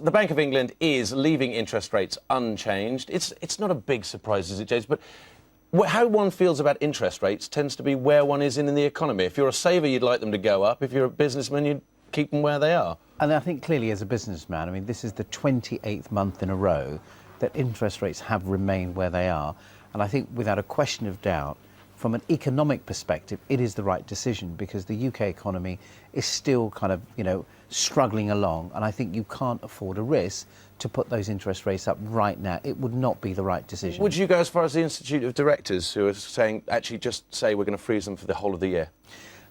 The Bank of England is leaving interest rates unchanged. It's not a big surprise, is it, James? But how one feels about interest rates tends to be where one is in the economy. If you're a saver, you'd like them to go up. If you're a businessman, you'd keep them where they are. And I think clearly as a businessman, I mean, this is the 28th month in a row that interest rates have remained where they are. And I think without a question of doubt, from an economic perspective, it is the right decision because the UK economy is still kind of, struggling along. And I think you can't afford a risk to put those interest rates up right now. It would not be the right decision. Would you go as far as the Institute of Directors who are saying, actually, just say we're going to freeze them for the whole of the year?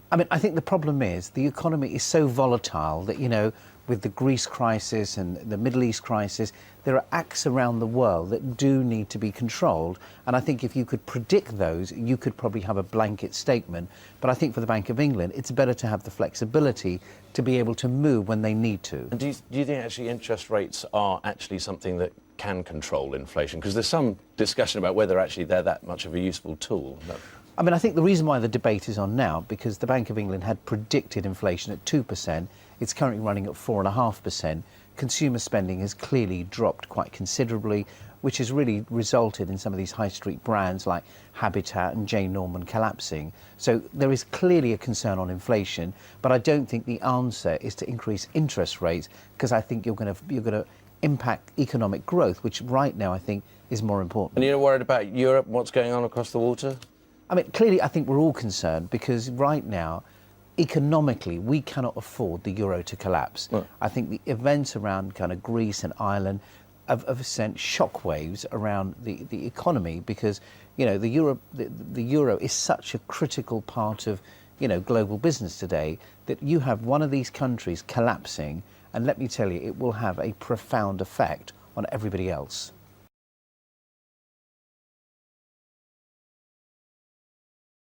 I mean, I think the problem is the economy is so volatile that, with the Greece crisis and the Middle East crisis, there are acts around the world that do need to be controlled. And I think if you could predict those, you could probably have a blanket statement. But I think for the Bank of England, it's better to have the flexibility to be able to move when they need to. And do you think actually interest rates are actually something that can control inflation? Because there's some discussion about whether actually they're that much of a useful tool. I mean, I think the reason why the debate is on now, because the Bank of England had predicted inflation at 2%, it's currently running at 4.5%. Consumer spending has clearly dropped quite considerably, which has really resulted in some of these high street brands like Habitat and Jane Norman collapsing. So there is clearly a concern on inflation, but I don't think the answer is to increase interest rates, because I think you're going to impact economic growth, which right now I think is more important. And you're worried about Europe, what's going on across the water? I mean, clearly, I think we're all concerned because right now, economically, we cannot afford the euro to collapse. Right. I think the events around kind of Greece and Ireland have sent shockwaves around the economy because, the euro is such a critical part of, global business today that you have one of these countries collapsing, and let me tell you, it will have a profound effect on everybody else.